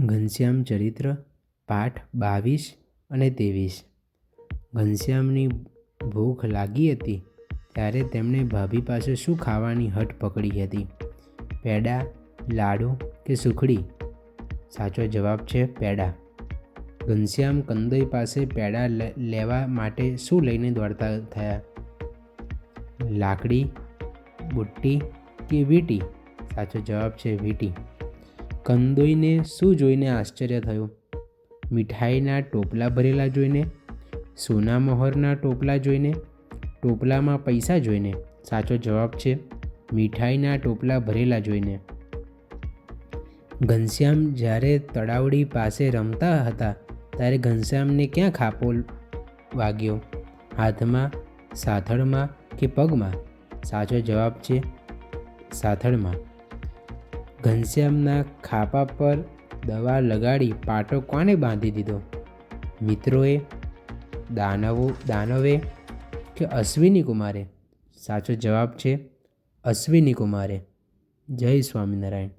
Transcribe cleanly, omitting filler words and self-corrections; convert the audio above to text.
ઘનશ્યામ ચરિત્ર પાઠ 22 અને 23। ઘનશ્યામની ભૂખ લાગી હતી ત્યારે તેમણે ભાભી પાસે શું ખાવાની હઠ પકડી હતી? પેડા, લાડુ કે સુખડી? સાચો જવાબ છે પેડા। ઘનશ્યામ કંદોઈ પાસે પેડા લેવા માટે શું લઈને દોડતા થયા? લાકડી, બુટ્ટી કે વીંટી? સાચો જવાબ છે વીંટી। કંદોઈને શું જોઈને આશ્ચર્ય થયું? મીઠાઈના ટોપલા ભરેલા જોઈને, સોના મહોરના ટોપલા જોઈને, ટોપલામાં પૈસા જોઈને? સાચો જવાબ છે મીઠાઈના ટોપલા ભરેલા જોઈને। ઘનશ્યામ જ્યારે તળાવડી પાસે રમતા હતા ત્યારે ઘનશ્યામને ક્યાં ખાપો વાગ્યો? હાથમાં, સાથળમાં કે પગમાં? સાચો જવાબ છે સાથળમાં। ઘનશ્યામના ખાપા પર દવા લગાડી પાટો કોણે બાંધી દીધો? મિત્રોએ, દાનવે કે અશ્વિની કુમારે? સાચો જવાબ છે અશ્વિની કુમારે। જય સ્વામિનારાયણ।